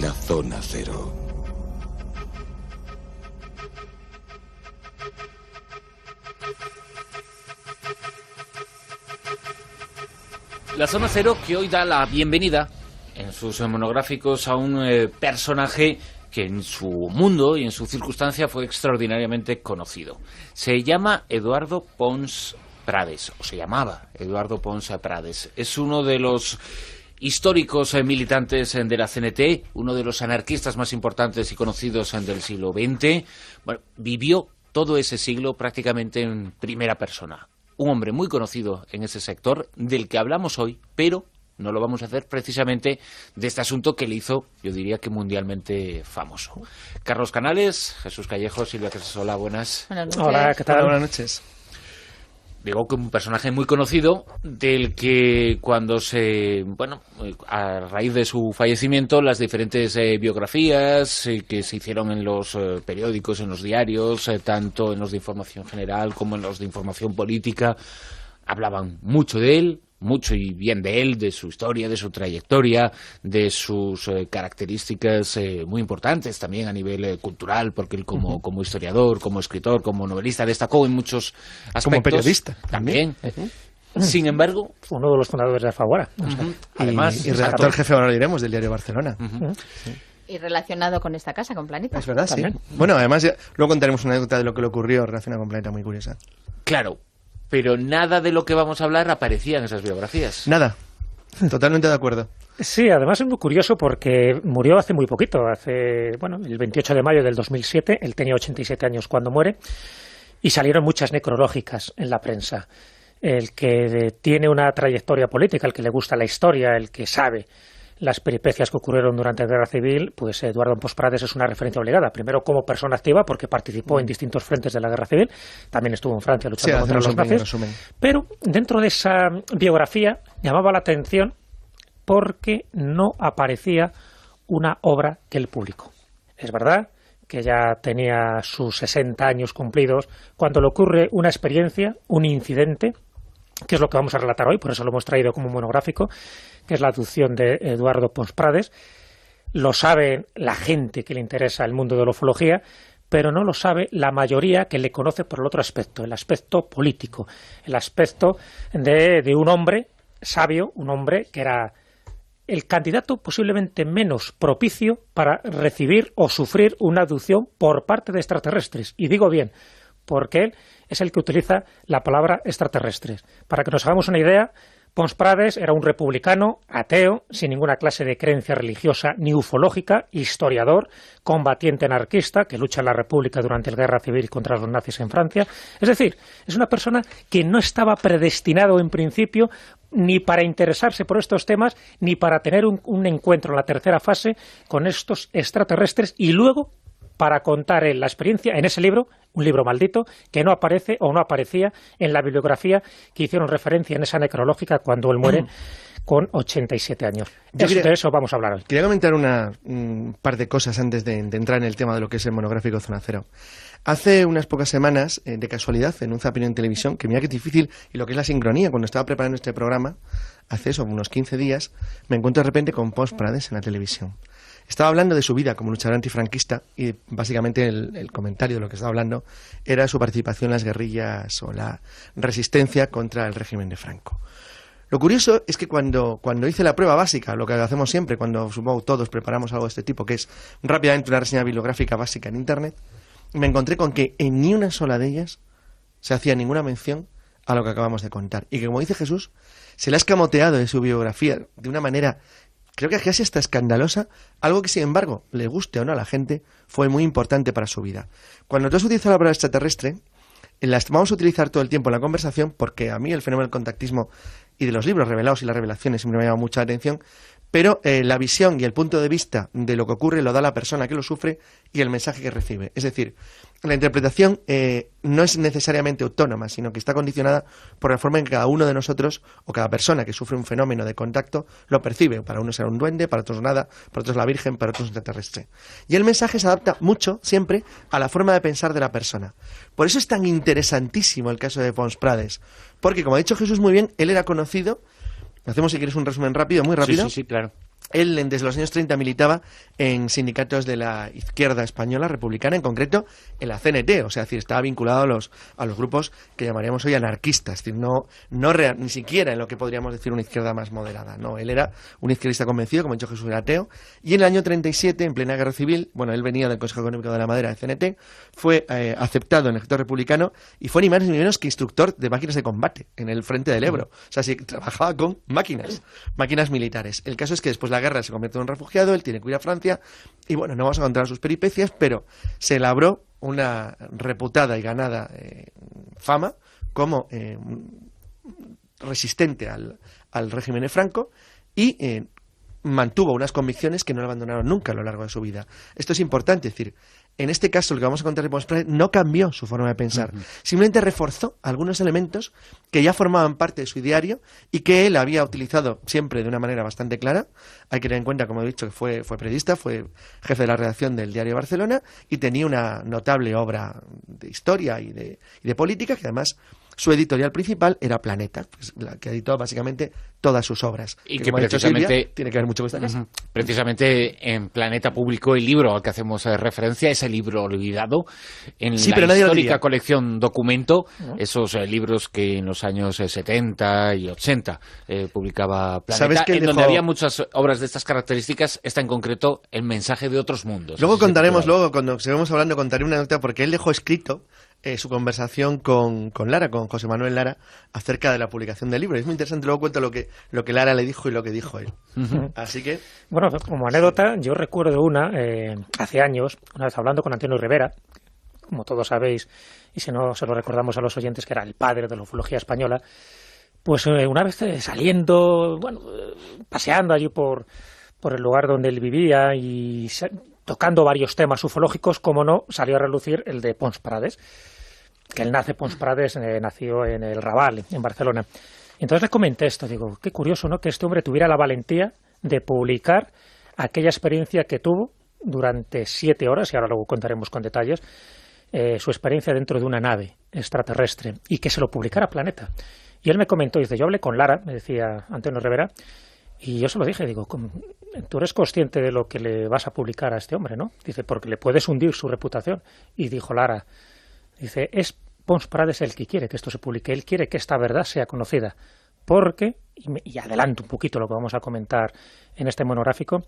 la Zona Cero. La Zona Cero, que hoy da la bienvenida en sus monográficos a un personaje que en su mundo y en su circunstancia fue extraordinariamente conocido. Se llama Eduardo Pons Prades, o se llamaba Eduardo Pons Prades. Es uno de los históricos militantes de la CNT, uno de los anarquistas más importantes y conocidos del siglo XX. Bueno, vivió todo ese siglo prácticamente en primera persona. Un hombre muy conocido en ese sector, del que hablamos hoy, pero no lo vamos a hacer precisamente de este asunto que le hizo, yo diría que mundialmente famoso. Carlos Canales, Jesús Callejo, Silvia Casasola, buenas. Buenas noches. Hola, ¿qué tal? Hola, buenas noches. Digo que un personaje muy conocido, del que cuando a raíz de su fallecimiento, las diferentes biografías que se hicieron en los periódicos, en los diarios, tanto en los de información general como en los de información política, hablaban mucho de él, mucho y bien de él, de su historia, de su trayectoria, de sus características muy importantes también a nivel cultural, porque él como historiador, como escritor, como novelista destacó en muchos aspectos. Como periodista también. Sin embargo, uno de los fundadores de Alfaguara. Además, y redactor jefe, ahora lo diremos, del diario Barcelona. Y relacionado con esta casa, con Planeta. Es verdad, sí. También. Bueno, además, luego contaremos una anécdota de lo que le ocurrió relacionada con Planeta muy curiosa. claro, pero nada de lo que vamos a hablar aparecía en esas biografías. Nada, totalmente de acuerdo. Sí, además es muy curioso porque murió hace muy poquito, el 28 de mayo del 2007, él tenía 87 años cuando muere, y salieron muchas necrológicas en la prensa. El que tiene una trayectoria política, el que le gusta la historia, el que sabe las peripecias que ocurrieron durante la Guerra Civil, pues Eduardo Pons Prades es una referencia obligada. Primero como persona activa, porque participó en distintos frentes de la Guerra Civil, también estuvo en Francia luchando contra los nazis. Pero dentro de esa biografía llamaba la atención porque no aparecía una obra que él publicó. Es verdad que ya tenía sus 60 años cumplidos cuando le ocurre una experiencia, un incidente, que es lo que vamos a relatar hoy, por eso lo hemos traído como monográfico, que es la abducción de Eduardo Pons Prades. Lo sabe la gente que le interesa el mundo de la ufología, pero no lo sabe la mayoría que le conoce por el otro aspecto, el aspecto político, el aspecto de un hombre sabio, un hombre que era el candidato posiblemente menos propicio para recibir o sufrir una abducción por parte de extraterrestres. Y digo bien, porque él es el que utiliza la palabra extraterrestres. Para que nos hagamos una idea, Pons Prades era un republicano, ateo, sin ninguna clase de creencia religiosa ni ufológica, historiador, combatiente anarquista, que lucha en la República durante la Guerra Civil contra los nazis en Francia. Es decir, es una persona que no estaba predestinado en principio ni para interesarse por estos temas, ni para tener un encuentro en la tercera fase con estos extraterrestres, y luego para contar la experiencia en ese libro, un libro maldito, que no aparece o no aparecía en la bibliografía que hicieron referencia en esa necrológica cuando él muere con 87 años. De eso vamos a hablar hoy. Quería comentar un par de cosas antes de entrar en el tema de lo que es el monográfico Zona Cero. Hace unas pocas semanas, de casualidad, en un zapping en televisión, que mira que es difícil, y lo que es la sincronía, cuando estaba preparando este programa, hace eso, unos 15 días, me encuentro de repente con Pons Prades en la televisión. Estaba hablando de su vida como luchador antifranquista y básicamente el comentario de lo que estaba hablando era su participación en las guerrillas o la resistencia contra el régimen de Franco. Lo curioso es que cuando hice la prueba básica, lo que hacemos siempre cuando supongo todos preparamos algo de este tipo, que es rápidamente una reseña bibliográfica básica en Internet, me encontré con que en ni una sola de ellas se hacía ninguna mención a lo que acabamos de contar. Y que, como dice Jesús, se le ha escamoteado de su biografía de una manera, creo que casi hasta escandalosa, algo que, sin embargo, le guste o no a la gente, fue muy importante para su vida. Cuando tú has utilizado la palabra extraterrestre, las vamos a utilizar todo el tiempo en la conversación, porque a mí el fenómeno del contactismo y de los libros revelados y las revelaciones siempre me ha llamado mucha atención, pero la visión y el punto de vista de lo que ocurre lo da la persona que lo sufre y el mensaje que recibe. Es decir, la interpretación no es necesariamente autónoma, sino que está condicionada por la forma en que cada uno de nosotros o cada persona que sufre un fenómeno de contacto lo percibe. Para unos será un duende, para otros nada, para otros la Virgen, para otros un extraterrestre. Y el mensaje se adapta mucho, siempre, a la forma de pensar de la persona. Por eso es tan interesantísimo el caso de Pons Prades, porque, como ha dicho Jesús muy bien, él era conocido. Hacemos, si quieres, un resumen rápido, muy rápido. Sí, claro. Él desde los años 30 militaba en sindicatos de la izquierda española republicana, en concreto en la CNT, o sea, es decir, estaba vinculado a los grupos que llamaríamos hoy anarquistas, es decir, ni siquiera en lo que podríamos decir una izquierda más moderada, no, él era un izquierdista convencido, como ha dicho Jesús, era ateo, y en el año 37, en plena guerra civil, bueno, él venía del Consejo Económico de la Madera, de CNT, fue aceptado en el ejército republicano y fue ni más ni menos que instructor de máquinas de combate en el frente del Ebro, o sea, sí, trabajaba con máquinas militares. El caso es que después de la guerra se convierte en un refugiado, él tiene que ir a Francia y bueno, no vamos a contar sus peripecias, pero se labró una reputada y ganada fama como resistente al régimen de Franco y mantuvo unas convicciones que no le abandonaron nunca a lo largo de su vida. Esto es importante, es decir, en este caso lo que vamos a contar de Pons Prades no cambió su forma de pensar, simplemente reforzó algunos elementos que ya formaban parte de su ideario y que él había utilizado siempre de una manera bastante clara. Hay que tener en cuenta, como he dicho, que fue periodista, fue jefe de la redacción del Diario de Barcelona y tenía una notable obra de historia y de política, que además su editorial principal era Planeta, pues, la que editó básicamente todas sus obras. Y que precisamente Silvia, tiene que ver mucho con esta casa. Precisamente en Planeta publicó el libro al que hacemos referencia, ese libro olvidado, en la histórica colección Documento, esos libros que en los años 70 y 80 publicaba Planeta, donde había muchas obras de estas características, esta en concreto, El mensaje de otros mundos. Luego cuando sigamos hablando, contaré una nota, porque él dejó escrito su conversación con Lara, con José Manuel Lara, acerca de la publicación del libro. Es muy interesante, luego cuento lo que Lara le dijo y lo que dijo él. Así que... Bueno, como anécdota, yo recuerdo hace años, una vez hablando con Antonio Rivera, como todos sabéis, y si no se lo recordamos a los oyentes, que era el padre de la ufología española, pues una vez saliendo, paseando allí por el lugar donde él vivía y tocando varios temas ufológicos, como no, salió a relucir el de Pons Prades, que él Pons Prades nació en el Raval, en Barcelona. Y entonces le comenté esto, digo, qué curioso, ¿no?, que este hombre tuviera la valentía de publicar aquella experiencia que tuvo durante 7 horas, y ahora luego contaremos con detalles, su experiencia dentro de una nave extraterrestre, y que se lo publicara Planeta. Y él me comentó, dice, yo hablé con Lara, me decía Antonio Rivera, y yo se lo dije, digo, tú eres consciente de lo que le vas a publicar a este hombre, ¿no? Dice, porque le puedes hundir su reputación. Y dijo Lara, dice, es Pons Prades el que quiere que esto se publique, él quiere que esta verdad sea conocida, porque, y adelanto un poquito lo que vamos a comentar en este monográfico,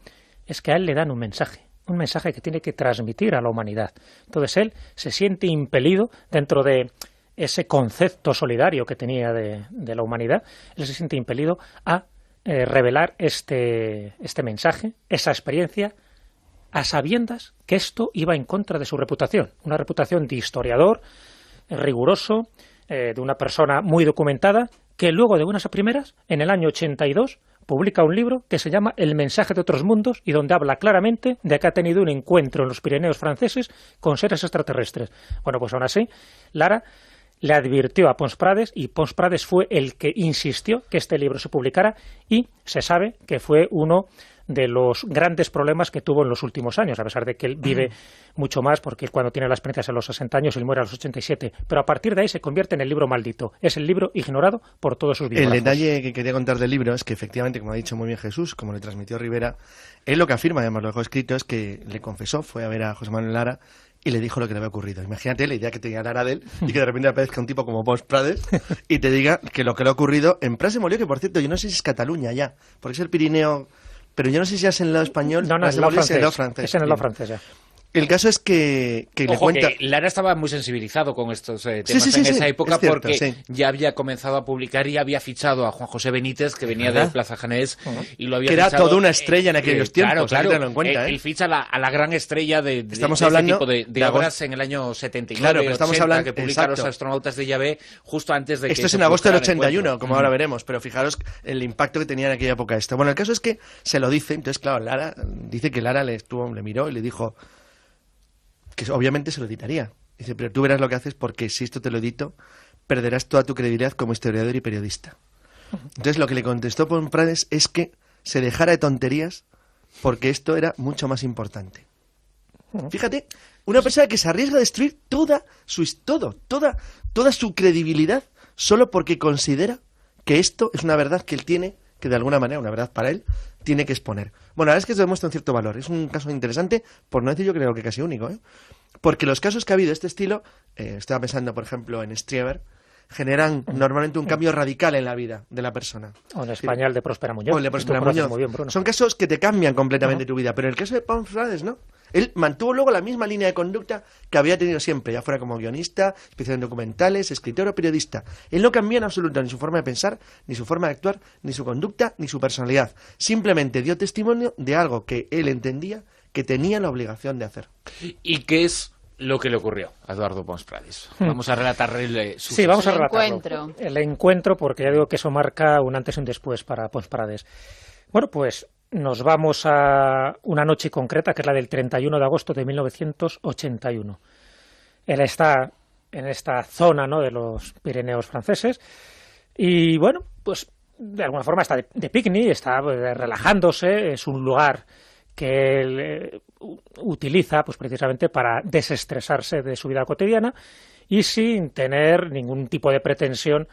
es que a él le dan un mensaje que tiene que transmitir a la humanidad. Entonces él se siente impelido dentro de ese concepto solidario que tenía de la humanidad, él se siente impelido a revelar este mensaje, esa experiencia, a sabiendas que esto iba en contra de su reputación, una reputación de historiador riguroso, de una persona muy documentada, que luego de buenas a primeras, en el año 82, publica un libro que se llama El mensaje de otros mundos, y donde habla claramente de que ha tenido un encuentro en los Pirineos franceses con seres extraterrestres. Bueno, pues aún así, Lara le advirtió a Pons Prades, y Pons Prades fue el que insistió que este libro se publicara, y se sabe que fue uno de los grandes problemas que tuvo en los últimos años, a pesar de que él vive mucho más, porque él cuando tiene la experiencia es a los 60 años, él muere a los 87, pero a partir de ahí se convierte en el libro maldito, es el libro ignorado por todos sus biógrafos. El detalle que quería contar del libro es que efectivamente, como ha dicho muy bien Jesús, como le transmitió Rivera, él lo que afirma, además lo dejó escrito, es que le confesó, fue a ver a José Manuel Lara y le dijo lo que le había ocurrido. Imagínate la idea que tenía Lara de él y que de repente aparezca un tipo como Pons Prades y te diga que lo que le ha ocurrido en Prat de Molló, que por cierto, yo no sé si es Cataluña ya, porque es el Pirineo, pero yo no sé si es en el lado español. No, es en el lado francés. Es en el lado francés ya. El caso es que le cuenta... que Lara estaba muy sensibilizado con estos temas en esa época, cierto, porque ya había comenzado a publicar y había fichado a Juan José Benítez, que venía de Plaza Janés, y lo había que fichado, era toda una estrella en aquellos tiempos. Claro, en cuenta, él ficha a la gran estrella de estamos hablando este tipo de obras en el año 79, claro, pero estamos 80, hablando, que publicaron los astronautas de Yahvé justo antes de que... Esto es en agosto del 81, como ahora veremos, pero fijaros el impacto que tenía en aquella época esto. Bueno, el caso es que se lo dice, entonces claro, Lara dice que Lara le miró y le dijo... que obviamente se lo editaría. Dice, pero tú verás lo que haces, porque si esto te lo edito, perderás toda tu credibilidad como historiador y periodista. Entonces lo que le contestó Pons Prades es que se dejara de tonterías, porque esto era mucho más importante. Fíjate, una persona que se arriesga a destruir toda su credibilidad solo porque considera que esto es una verdad que él tiene que de alguna manera, una verdad para él, tiene que exponer. Bueno, la verdad es que se demuestra un cierto valor. Es un caso interesante, por no decir yo creo que casi único, ¿eh? Porque los casos que ha habido de este estilo, estaba pensando, por ejemplo, en Strieber, generan normalmente un cambio radical en la vida de la persona. O en España el de Próspera Muñoz. O el de Próspera Muñoz. Muy bien, Bruno. Son casos que te cambian completamente tu vida, pero en el caso de Pons Frades, ¿no? Él mantuvo luego la misma línea de conducta que había tenido siempre, ya fuera como guionista, especialista en documentales, escritor o periodista. Él no cambió en absoluto ni su forma de pensar, ni su forma de actuar, ni su conducta, ni su personalidad. Simplemente dio testimonio de algo que él entendía que tenía la obligación de hacer. ¿Y qué es lo que le ocurrió a Eduardo Pons Prades? Vamos a relatarle su Sí, vamos a relatarlo. encuentro. El encuentro, porque ya digo que eso marca un antes y un después para Pons Prades. Bueno, pues nos vamos a una noche concreta, que es la del 31 de agosto de 1981. Él está en esta zona, ¿no?, de los Pirineos franceses y, bueno, pues de alguna forma está de picnic, está relajándose, es un lugar que él utiliza pues precisamente para desestresarse de su vida cotidiana y sin tener ningún tipo de pretensión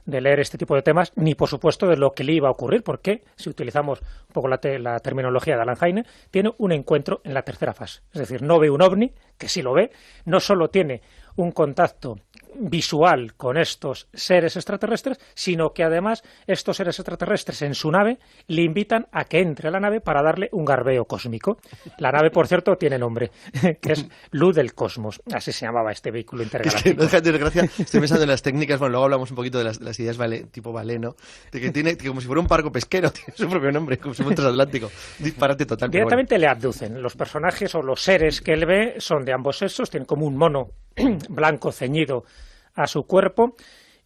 de leer este tipo de temas, ni por supuesto de lo que le iba a ocurrir, porque si utilizamos un poco la terminología de Alan Heine, tiene un encuentro en la tercera fase. Es decir, no ve un ovni, que sí lo ve, no solo tiene un contacto visual con estos seres extraterrestres, sino que además estos seres extraterrestres en su nave le invitan a que entre a la nave para darle un garbeo cósmico. La nave, por cierto, tiene nombre, que es Luz del Cosmos. Así se llamaba este vehículo intergaláctico. Es que no deja de tener gracia. Estoy pensando en las técnicas, bueno, luego hablamos un poquito de las ideas tipo baleno, de que tiene que como si fuera un barco pesquero, tiene su propio nombre, como si fuera un transatlántico. Disparate total. Directamente le abducen. Los personajes o los seres que él ve son de ambos sexos, tienen como un mono blanco ceñido a su cuerpo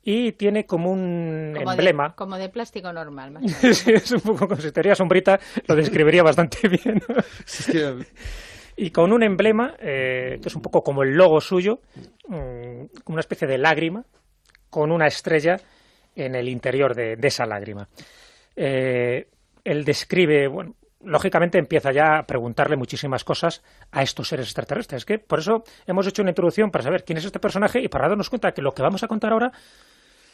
y tiene como un emblema. Como de plástico normal. Más Sí, es un poco, como si teoría sombrita, lo describiría bastante bien. Y con un emblema, que es un poco como el logo suyo, como una especie de lágrima, con una estrella en el interior de esa lágrima. Él describe, bueno, lógicamente empieza ya a preguntarle muchísimas cosas a estos seres extraterrestres, que por eso hemos hecho una introducción para saber quién es este personaje y para darnos cuenta que lo que vamos a contar ahora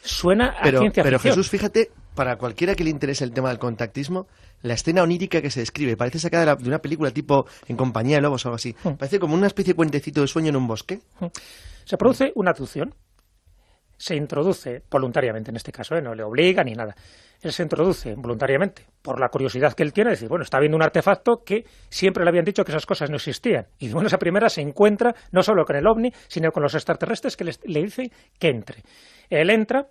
suena a ciencia ficción. Pero Jesús, fíjate, para cualquiera que le interese el tema del contactismo, la escena onírica que se describe parece sacada de una película tipo En compañía de lobos o algo así. Parece como una especie de cuentecito de sueño en un bosque. Se produce una abducción. Se introduce voluntariamente en este caso, no le obliga ni nada. Él se introduce voluntariamente por la curiosidad que él tiene, es decir, bueno, está viendo un artefacto que siempre le habían dicho que esas cosas no existían. Y bueno, esa primera se encuentra no solo con el ovni, sino con los extraterrestres que le dicen que entre. Él entra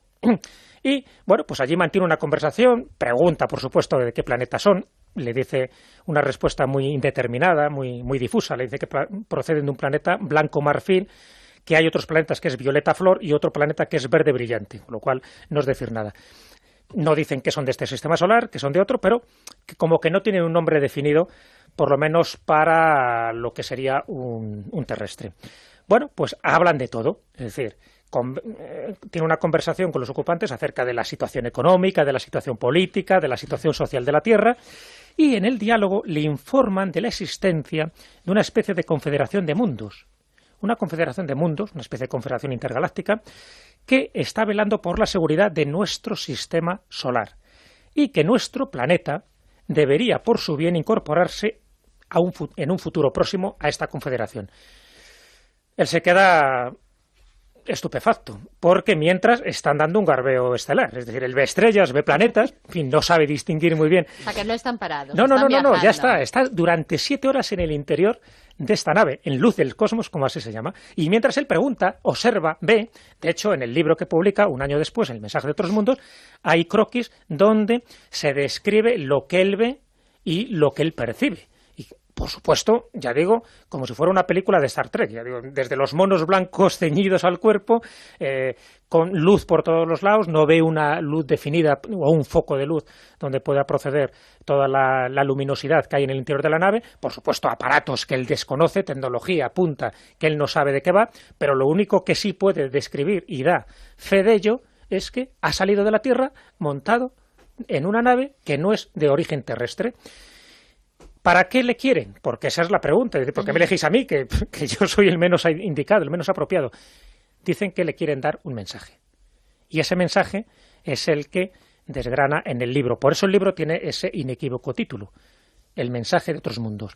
y, bueno, pues allí mantiene una conversación, pregunta, por supuesto, de qué planeta son, le dice una respuesta muy indeterminada, muy difusa, le dice que proceden de un planeta blanco marfil, que hay otros planetas que es violeta flor y otro planeta que es verde brillante, con lo cual no es decir nada. No dicen que son de este sistema solar, que son de otro, pero que como que no tienen un nombre definido, por lo menos para lo que sería un terrestre. Bueno, pues hablan de todo, es decir, tiene una conversación con los ocupantes acerca de la situación económica, de la situación política, de la situación social de la Tierra, y en el diálogo le informan de la existencia de una especie de confederación de mundos. Una confederación de mundos, una especie de confederación intergaláctica, que está velando por la seguridad de nuestro sistema solar y que nuestro planeta debería, por su bien, incorporarse en un futuro próximo a esta confederación. Él se queda estupefacto, porque mientras están dando un garbeo estelar, es decir, él ve estrellas, ve planetas, en fin, no sabe distinguir muy bien. O sea, que no están parados. No, ya está durante 7 horas en el interior de esta nave, en Luz del Cosmos, como así se llama, y mientras él pregunta, observa, ve, de hecho, en el libro que publica un año después, El mensaje de otros mundos, hay croquis donde se describe lo que él ve y lo que él percibe. Y, por supuesto, ya digo, como si fuera una película de Star Trek, ya digo, desde los monos blancos ceñidos al cuerpo, con luz por todos los lados, no ve una luz definida o un foco de luz donde pueda proceder toda la luminosidad que hay en el interior de la nave, por supuesto aparatos que él desconoce, tecnología punta que él no sabe de qué va, pero lo único que sí puede describir y da fe de ello es que ha salido de la Tierra montado en una nave que no es de origen terrestre. ¿Para qué le quieren? Porque esa es la pregunta. ¿Por qué me elegís a mí, que yo soy el menos indicado, el menos apropiado? Dicen que le quieren dar un mensaje. Y ese mensaje es el que desgrana en el libro. Por eso el libro tiene ese inequívoco título, El mensaje de otros mundos.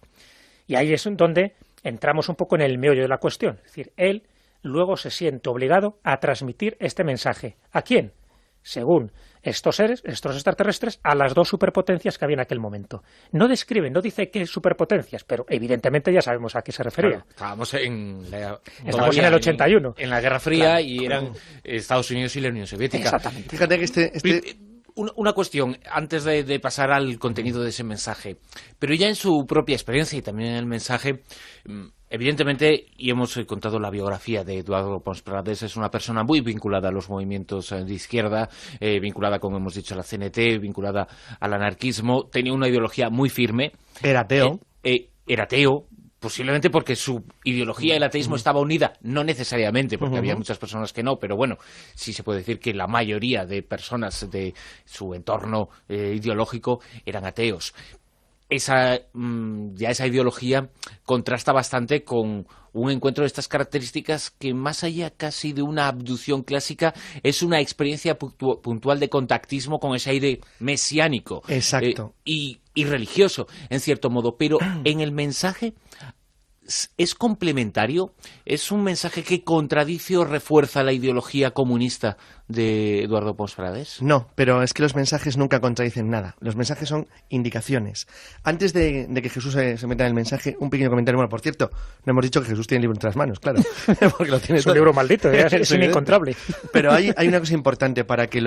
Y ahí es donde entramos un poco en el meollo de la cuestión. Es decir, él luego se siente obligado a transmitir este mensaje. ¿A quién? Según estos seres, estos extraterrestres, a las dos superpotencias que había en aquel momento. No describe, no dice qué superpotencias, pero evidentemente ya sabemos a qué se refería. Claro, estábamos en el 81. En la Guerra Fría, claro, y eran Estados Unidos y la Unión Soviética. Exactamente. Fíjate que Una cuestión, antes de pasar al contenido de ese mensaje, pero ya en su propia experiencia y también en el mensaje, evidentemente, y hemos contado la biografía de Eduardo Pons Prades, es una persona muy vinculada a los movimientos de izquierda, vinculada, como hemos dicho, a la CNT, vinculada al anarquismo, tenía una ideología muy firme. Era ateo. Era ateo. Posiblemente porque su ideología, el ateísmo, estaba unida, no necesariamente, porque había muchas personas que no, pero bueno, sí se puede decir que la mayoría de personas de su entorno ideológico eran ateos. Esa ideología contrasta bastante con un encuentro de estas características que, más allá casi de una abducción clásica, es una experiencia puntual de contactismo con ese aire mesiánico. Exacto. Y religioso, en cierto modo, pero en el mensaje es complementario, es un mensaje que contradice o refuerza la ideología comunista de Eduardo Pons Prades. No, pero es que los mensajes nunca contradicen nada. Los mensajes son indicaciones. Antes de que Jesús se meta en el mensaje, un pequeño comentario. Bueno, por cierto, no hemos dicho que Jesús tiene el libro entre las manos, claro. Porque lo tiene es todo. Un libro maldito, es inencontrable. Pero hay una cosa importante para que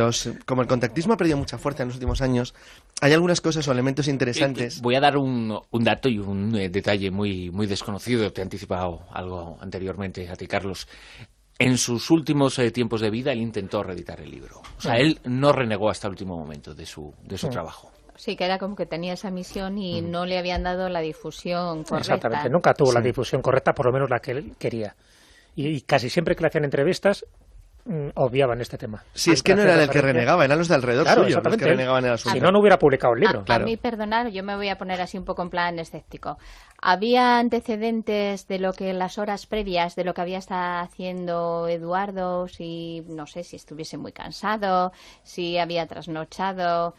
como el contactismo ha perdido mucha fuerza en los últimos años, hay algunas cosas o elementos interesantes. Voy a dar un dato y un detalle muy, muy desconocido. Te he anticipado algo anteriormente a ti, Carlos. En sus últimos tiempos de vida, él intentó reeditar el libro. O sea, él no renegó hasta el último momento de su trabajo. Sí, que era como que tenía esa misión y no le habían dado la difusión correcta. Exactamente, nunca tuvo la difusión correcta, por lo menos la que él quería. Y casi siempre que le hacían entrevistas, obviaban este tema. Sí, es que no era el que renegaba, eran los de alrededor suyo los que renegaban el asunto. Si no, no hubiera publicado el libro. A mí, perdonar, yo me voy a poner así un poco en plan escéptico. ¿Había antecedentes de lo que en las horas previas, de lo que había estado haciendo Eduardo, si, no sé, si estuviese muy cansado, si había trasnochado?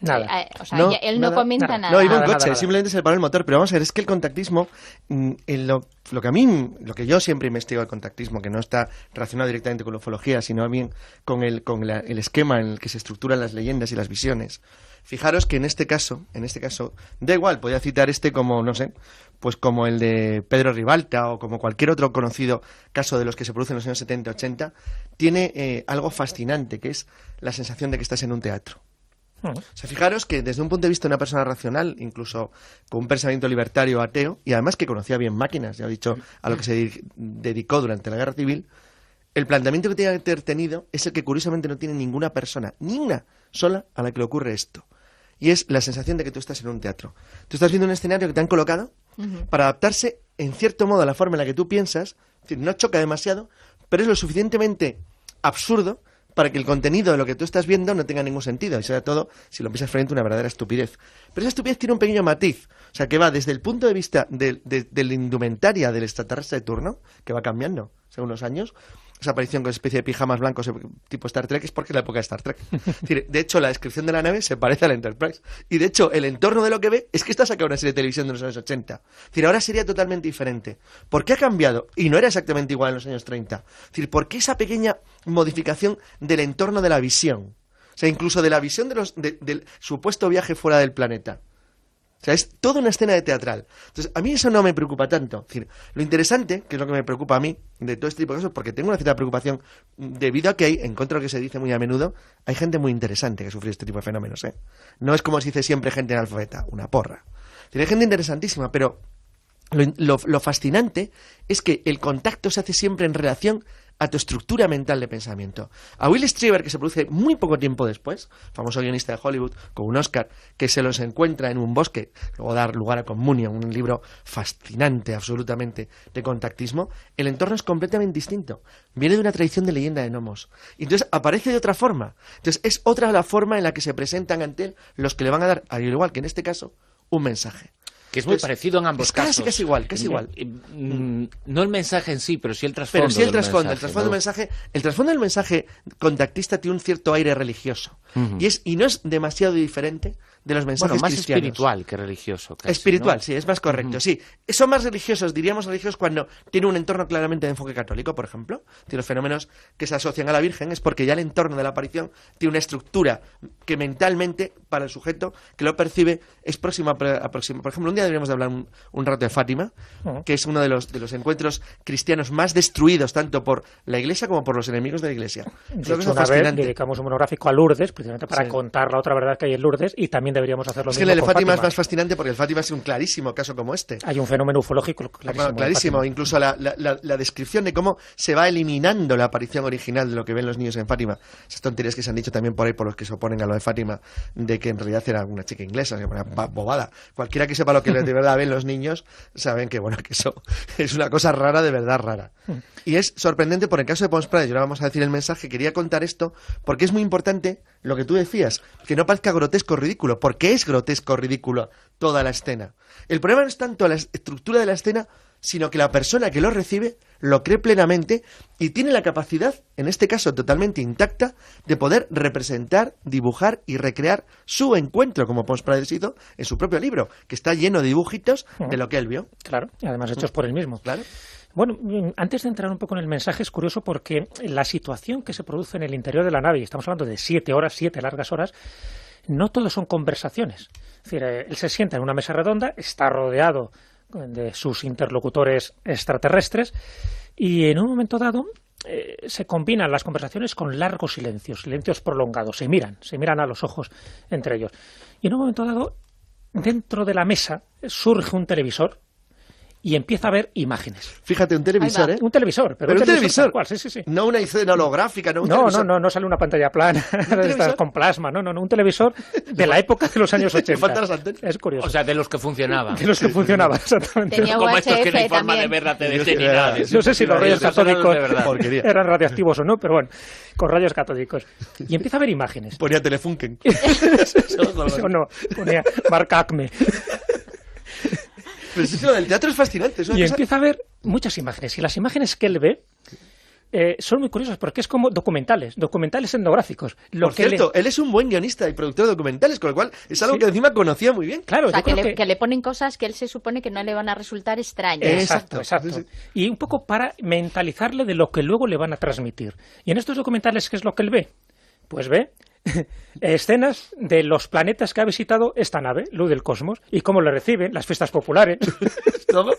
Nada. O sea, él no comenta nada. No, iba en coche, nada. simplemente se le paró el motor. Pero vamos a ver, es que el contactismo, lo que yo siempre investigo el contactismo, que no está relacionado directamente con la ufología, sino bien con el esquema en el que se estructuran las leyendas y las visiones. Fijaros que en este caso, da igual, podía citar como, no sé, pues como el de Pedro Ribalta o como cualquier otro conocido caso de los que se producen en los años 70-80, tiene algo fascinante, que es la sensación de que estás en un teatro. O sea, fijaros que desde un punto de vista de una persona racional, incluso con un pensamiento libertario ateo, y además que conocía bien máquinas, ya he dicho, a lo que se dedicó durante la Guerra Civil, el planteamiento que tiene que haber tenido es el que curiosamente no tiene ninguna persona, ni una sola, a la que le ocurre esto. Y es la sensación de que tú estás en un teatro. Tú estás viendo un escenario que te han colocado para adaptarse, en cierto modo, a la forma en la que tú piensas. Es decir, no choca demasiado, pero es lo suficientemente absurdo para que el contenido de lo que tú estás viendo no tenga ningún sentido y sea todo, si lo piensas frente, una verdadera estupidez. Pero esa estupidez tiene un pequeño matiz, o sea, que va desde el punto de vista de la indumentaria del extraterrestre de turno, que va cambiando según los años. Esa aparición con especie de pijamas blancos tipo Star Trek es porque es la época de Star Trek. Es decir, de hecho, la descripción de la nave se parece a la Enterprise. Y de hecho, el entorno de lo que ve es que está sacado una serie de televisión de los años 80. Es decir, ahora sería totalmente diferente. ¿Por qué ha cambiado? Y no era exactamente igual en los años 30. Es decir, ¿por qué esa pequeña modificación del entorno de la visión? O sea, incluso de la visión del supuesto viaje fuera del planeta. O sea, es toda una escena de teatral. Entonces, a mí eso no me preocupa tanto. Es decir, lo interesante, que es lo que me preocupa a mí, de todo este tipo de cosas, porque tengo una cierta preocupación, debido a que hay, en contra de lo que se dice muy a menudo, hay gente muy interesante que sufre este tipo de fenómenos, ¿eh? No es como se dice siempre gente analfabeta, una porra. Es decir, hay gente interesantísima, pero lo fascinante es que el contacto se hace siempre en relación a tu estructura mental de pensamiento. A Will Strieber, que se produce muy poco tiempo después, famoso guionista de Hollywood, con un Oscar, que se los encuentra en un bosque, luego dar lugar a Communion, un libro fascinante, absolutamente, de contactismo, el entorno es completamente distinto. Viene de una tradición de leyenda de gnomos. Y entonces aparece de otra forma. Entonces es otra la forma en la que se presentan ante él los que le van a dar, al igual que en este caso, un mensaje. Que es muy parecido en ambos casos. Casi igual. No el mensaje en sí, pero sí el trasfondo. Pero sí el trasfondo del mensaje. El trasfondo del mensaje contactista tiene un cierto aire religioso. Y no es demasiado diferente de los mensajes más cristianos. espiritual que religioso. Casi, Espiritual, ¿no? sí, es más correcto, sí. Son más religiosos, diríamos religiosos, cuando tiene un entorno claramente de enfoque católico, por ejemplo. Los fenómenos que se asocian a la Virgen es porque ya el entorno de la aparición tiene una estructura que mentalmente, para el sujeto que lo percibe, es próxima. Por ejemplo, un día deberíamos de hablar un rato de Fátima, que es uno de los encuentros cristianos más destruidos, tanto por la Iglesia como por los enemigos de la Iglesia. De hecho, una vez dedicamos un monográfico a Lourdes, precisamente para contar la otra verdad que hay en Lourdes, y también deberíamos hacer lo mismo que el de con Fátima es más fascinante porque el Fátima es un clarísimo caso como este. Hay un fenómeno ufológico clarísimo. Clarísimo, incluso la descripción de cómo se va eliminando la aparición original de lo que ven los niños en Fátima. Esas tonterías que se han dicho también por ahí por los que se oponen a lo de Fátima, de que en realidad era una chica inglesa, una bobada. Cualquiera que sepa lo que de verdad ven los niños, saben que que eso es una cosa rara, de verdad rara. Y es sorprendente por el caso de Pons Prades, y ahora vamos a decir el mensaje, quería contar esto, porque es muy importante lo que tú decías, que no parezca grotesco o ridículo, porque es grotesco o ridículo toda la escena. El problema no es tanto la estructura de la escena, sino que la persona que lo recibe lo cree plenamente y tiene la capacidad, en este caso totalmente intacta, de poder representar, dibujar y recrear su encuentro, como Pons Prades hizo en su propio libro, que está lleno de dibujitos de lo que él vio. Claro, y además hechos por él mismo. Claro. Bueno, antes de entrar un poco en el mensaje, es curioso porque la situación que se produce en el interior de la nave, y estamos hablando de 7 horas, 7 largas horas, no todo son conversaciones. Es decir, él se sienta en una mesa redonda, está rodeado de sus interlocutores extraterrestres, y en un momento dado se combinan las conversaciones con largos silencios prolongados, se miran a los ojos entre ellos. Y en un momento dado, dentro de la mesa surge un televisor y empieza a ver imágenes. Fíjate, un televisor, ¿eh? Un televisor, pero un televisor tal cual, sí. No una escena holográfica, no un televisor. No sale una pantalla plana con plasma, no, un televisor de la época de los años 80. Es curioso. O sea, de los que funcionaban. De los que funcionaban, exactamente. Tenía como estos que no hay UHF forma de ver la TDT ni nada. No sé si los rayos catódicos eran radiactivos o no, pero bueno, con rayos catódicos. Y empieza a ver imágenes. Ponía Telefunken. Eso no, ponía marca Acme. Pero eso del teatro es fascinante. Empieza a ver muchas imágenes. Y las imágenes que él ve son muy curiosas porque es como documentales etnográficos. Por cierto, él es un buen guionista y productor de documentales, con lo cual es algo que encima conocía muy bien. Claro, o sea, que le ponen cosas que él se supone que no le van a resultar extrañas. Exacto. Y un poco para mentalizarle de lo que luego le van a transmitir. Y en estos documentales, ¿qué es lo que él ve? Pues ve escenas de los planetas que ha visitado esta nave, luz del cosmos, y cómo le reciben, las fiestas populares. ¿Todo?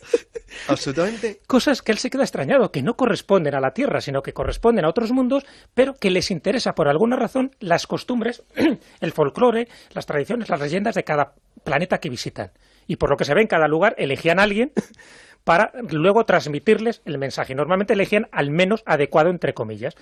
Absolutamente. Cosas que él se queda extrañado, que no corresponden a la Tierra, sino que corresponden a otros mundos, pero que les interesa por alguna razón las costumbres, el folclore, las tradiciones, las leyendas de cada planeta que visitan. Y por lo que se ve en cada lugar, elegían a alguien para luego transmitirles el mensaje. Normalmente elegían al menos adecuado, entre comillas.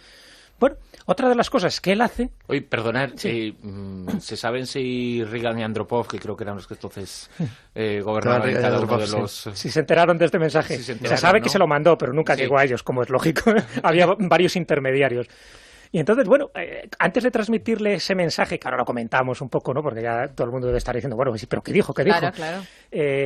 Bueno, otra de las cosas que él hace... Oye, perdonad, ¿se saben si Reagan y Andropov, que creo que eran los que entonces gobernaban en cada uno de los... Si se enteraron de este mensaje. Se sabe, ¿no?, que se lo mandó, pero nunca llegó a ellos, como es lógico. Había varios intermediarios. Y entonces, bueno, antes de transmitirle ese mensaje, que ahora lo comentamos un poco, ¿no?, porque ya todo el mundo debe estar diciendo, bueno, ¿pero qué dijo? Claro.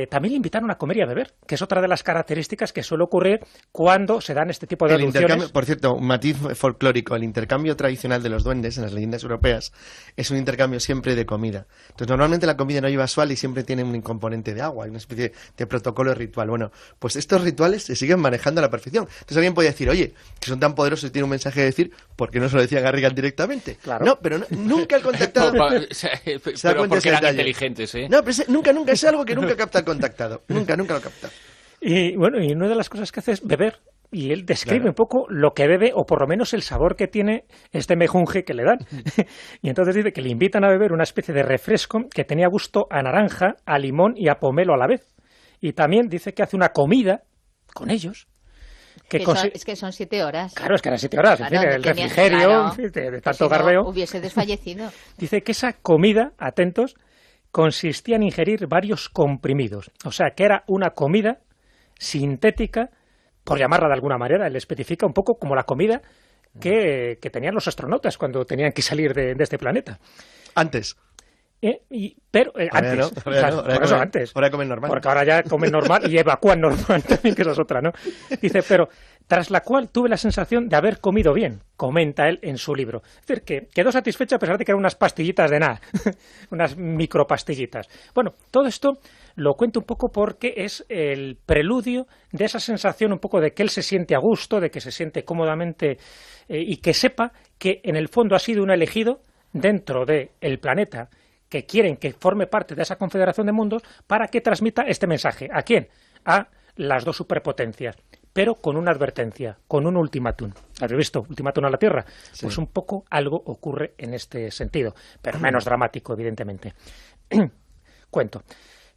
También le invitaron a comer y a beber, que es otra de las características que suele ocurrir cuando se dan este tipo de alusiones. Por cierto, un matiz folclórico, el intercambio tradicional de los duendes en las leyendas europeas es un intercambio siempre de comida. Entonces, normalmente la comida no lleva sal y siempre tiene un componente de agua, hay una especie de protocolo ritual. Bueno, pues estos rituales se siguen manejando a la perfección. Entonces alguien puede decir, oye, que son tan poderosos y tienen un mensaje de decir, ¿por qué no se lo decía Garrigan directamente? Claro. No, pero nunca el contactado pero porque eran inteligentes, ¿eh? No, pero nunca es algo que nunca capta el contactado. Nunca lo capta. Y bueno, y una de las cosas que hace es beber. Y él describe un poco lo que bebe, o por lo menos el sabor que tiene este mejunje que le dan. Y entonces dice que le invitan a beber una especie de refresco que tenía gusto a naranja, a limón y a pomelo a la vez. Y también dice que hace una comida con ellos. Es que son 7 horas. Claro, es que eran 7 horas. Claro, en fin, el refrigerio, de tanto garbeo. Hubiese desfallecido. Dice que esa comida, atentos, consistía en ingerir varios comprimidos. O sea, que era una comida sintética, por llamarla de alguna manera. Él especifica un poco como la comida que tenían los astronautas cuando tenían que salir de este planeta. Antes. Pero antes. Ahora comen normal. Porque ahora ya comen normal y evacúan normal también, que esa es otra, ¿no? Dice, pero tras la cual tuve la sensación de haber comido bien, comenta él en su libro. Es decir, que quedó satisfecho a pesar de que eran unas pastillitas de nada, unas micropastillitas. Bueno, todo esto lo cuento un poco porque es el preludio de esa sensación un poco de que él se siente a gusto, de que se siente cómodamente y que sepa que en el fondo ha sido un elegido dentro del planeta que quieren que forme parte de esa confederación de mundos para que transmita este mensaje. ¿A quién? A las dos superpotencias, pero con una advertencia, con un ultimátum. ¿Habéis visto? Ultimátum a la Tierra. Sí. Pues un poco algo ocurre en este sentido, pero menos dramático, evidentemente. Cuento.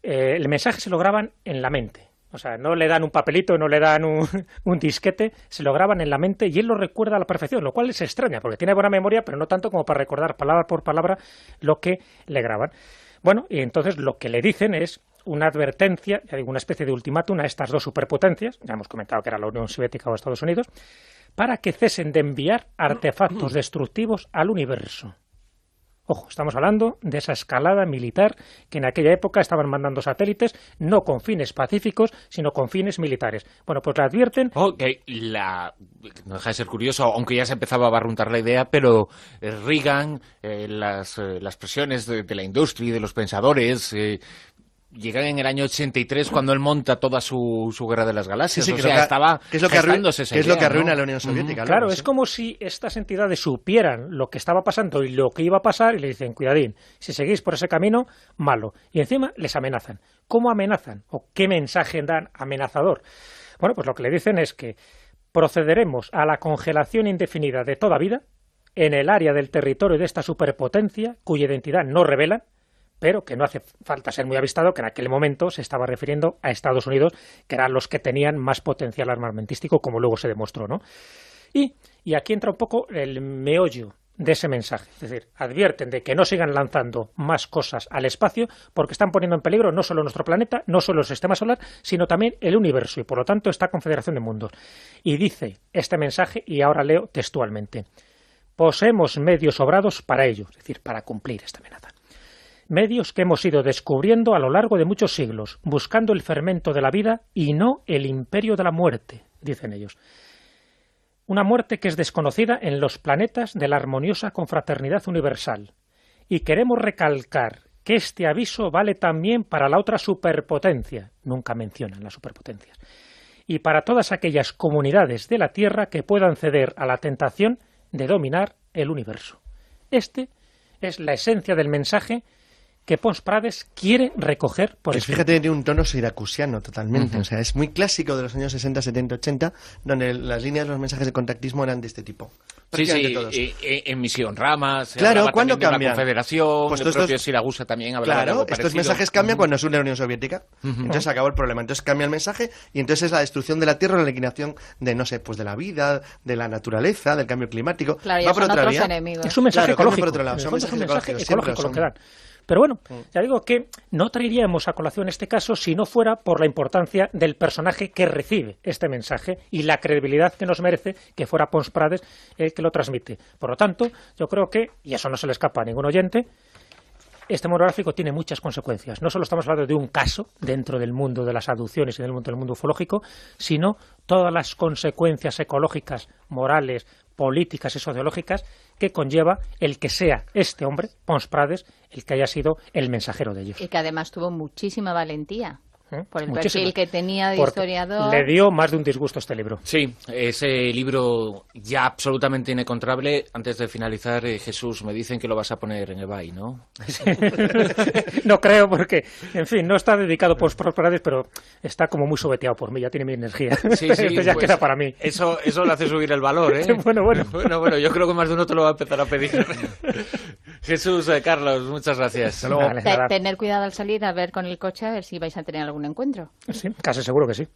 El mensaje se lo graban en la mente. O sea, no le dan un papelito, no le dan un disquete, se lo graban en la mente y él lo recuerda a la perfección, lo cual es extraña, porque tiene buena memoria, pero no tanto como para recordar palabra por palabra lo que le graban. Bueno, y entonces lo que le dicen es una advertencia, ya digo, una especie de ultimátum a estas dos superpotencias, ya hemos comentado que era la Unión Soviética o Estados Unidos, para que cesen de enviar artefactos destructivos al universo. Ojo, estamos hablando de esa escalada militar que en aquella época estaban mandando satélites, no con fines pacíficos, sino con fines militares. Bueno, pues le advierten... No deja de ser curioso, aunque ya se empezaba a barruntar la idea, pero Reagan, las presiones de la industria y de los pensadores... llegan en el año 83 cuando él monta toda su guerra de las galaxias. Sí, o sea, estaba gestándose esa idea, es lo que arruina a la Unión Soviética. Claro, es como si estas entidades supieran lo que estaba pasando y lo que iba a pasar y le dicen, cuidadín, si seguís por ese camino, malo. Y encima les amenazan. ¿Cómo amenazan? ¿O qué mensaje dan amenazador? Bueno, pues lo que le dicen es que procederemos a la congelación indefinida de toda vida en el área del territorio de esta superpotencia cuya identidad no revelan, pero que no hace falta ser muy avistado, que en aquel momento se estaba refiriendo a Estados Unidos, que eran los que tenían más potencial armamentístico, como luego se demostró, ¿no? Y aquí entra un poco el meollo de ese mensaje, es decir, advierten de que no sigan lanzando más cosas al espacio, porque están poniendo en peligro no solo nuestro planeta, no solo el sistema solar, sino también el universo, y por lo tanto esta confederación de mundos. Y dice este mensaje, y ahora leo textualmente, poseemos medios sobrados para ello, es decir, para cumplir esta amenaza. Medios que hemos ido descubriendo a lo largo de muchos siglos, buscando el fermento de la vida y no el imperio de la muerte, dicen ellos. Una muerte que es desconocida en los planetas de la armoniosa confraternidad universal. Y queremos recalcar que este aviso vale también para la otra superpotencia, nunca mencionan las superpotencias, y para todas aquellas comunidades de la Tierra que puedan ceder a la tentación de dominar el universo. Este es la esencia del mensaje que Pons Prades quiere recoger por escrito. Fíjate, tiene un tono siracusiano totalmente. O sea, es muy clásico de los años 60, 70, 80, donde las líneas de los mensajes de contactismo eran de este tipo. Sí, en Misión Ramas, claro, ¿cuándo cambian? La Confederación, pues el propio Siragusa también hablaba de algo parecido. Estos mensajes cambian cuando es una Unión Soviética. Entonces se acabó el problema. Entonces cambia el mensaje y entonces es la destrucción de la Tierra, la liquidación de, no sé, pues de la vida, de la naturaleza, del cambio climático. Claro, ya son otros enemigos. Es un mensaje ecológico. Por otro lado, son mensajes ecológicos lo que dan. Pero bueno, ya digo que no traeríamos a colación este caso si no fuera por la importancia del personaje que recibe este mensaje y la credibilidad que nos merece que fuera Pons Prades el que lo transmite. Por lo tanto, yo creo que, y eso no se le escapa a ningún oyente, este monográfico tiene muchas consecuencias. No solo estamos hablando de un caso dentro del mundo de las aducciones y del mundo ufológico, sino todas las consecuencias ecológicas, morales, políticas y sociológicas que conlleva el que sea este hombre, Pons Prades, el que haya sido el mensajero de ellos. Y que además tuvo muchísima valentía. Por el perfil que tenía de porque historiador. Le dio más de un disgusto este libro. Sí, ese libro ya absolutamente inencontrable. Antes de finalizar, Jesús, me dicen que lo vas a poner en eBay, ¿no? No creo porque, en fin, no está dedicado por Prades, pero está como muy sobeteado por mí, ya tiene mi energía. Sí, Esto ya pues, queda para mí. Eso le hace subir el valor, ¿eh? Bueno, yo creo que más de uno te lo va a empezar a pedir. Jesús, Carlos, muchas gracias. Vale, tener cuidado al salir, a ver con el coche, a ver si vais a tener algún encuentro. Sí, casi seguro que sí.